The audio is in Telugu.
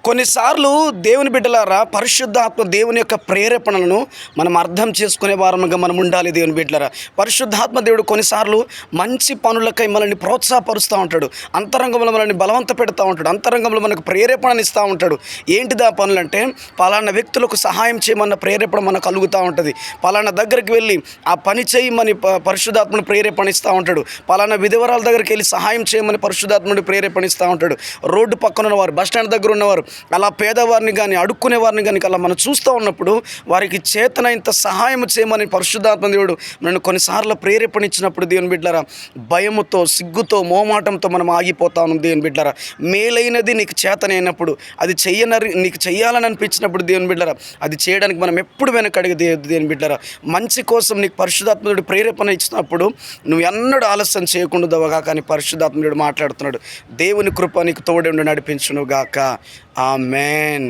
కొన్నిసార్లు దేవుని బిడ్డలారా, పరిశుద్ధాత్మ దేవుని యొక్క ప్రేరేపణలను మనం అర్థం చేసుకునే వారముగా మనం ఉండాలి. దేవుని బిడ్డలారా, పరిశుద్ధాత్మ దేవుడు కొన్నిసార్లు మంచి పనులకై మనల్ని ప్రోత్సాహపరుస్తూ ఉంటాడు. అంతరంగంలో మనల్ని బలవంత పెడతా ఉంటాడు. అంతరంగంలో మనకు ప్రేరేపణను ఇస్తూ ఉంటాడు. ఏంటిది ఆ పనులంటే, పలానా వ్యక్తులకు సహాయం చేయమన్న ప్రేరేపణ మనకు కలుగుతూ ఉంటుంది. పలానా దగ్గరికి వెళ్ళి ఆ పని చేయమని పరిశుద్ధాత్మను ప్రేరేపణ ఇస్తూ ఉంటాడు. పలానా విధవరాల దగ్గరికి వెళ్ళి సహాయం చేయమని పరిశుద్ధాత్ముడు ప్రేరేపణ ఇస్తూ ఉంటాడు. రోడ్డు పక్కన ఉన్నవారు, బస్టాండ్ దగ్గర ఉన్నవారు, అలా పేదవారిని కానీ అడుక్కునే వారిని కానీ అలా మనం చూస్తూ ఉన్నప్పుడు వారికి చేతనైనంత సహాయం చేయమని పరిశుద్ధాత్మ దేవుడు నన్ను కొన్నిసార్లు ప్రేరేపణ ఇచ్చినప్పుడు, దేవుని బిడ్డలారా, భయముతో, సిగ్గుతో, మోమాటంతో మనం ఆగిపోతా ఉన్నాం. దేవుని బిడ్డలారా, మేలైనది నీకు చేతనైనప్పుడు, అది నీకు చెయ్యాలని అనిపించినప్పుడు, దేవుని బిడ్డలారా, అది చేయడానికి మనం ఎప్పుడు వెనకడిగి దేవుని బిడ్డలారా, మంచి కోసం నీకు పరిశుద్ధాత్ముడు ప్రేరేపణ ఇచ్చినప్పుడు నువ్వు ఎన్నడూ ఆలస్యం చేయకుండా కానీ పరిశుద్ధాత్ముడు మాట్లాడుతున్నాడు. దేవుని కృప నీకు తోడే ఉండి నడిపించును గాక. ఆమేన్.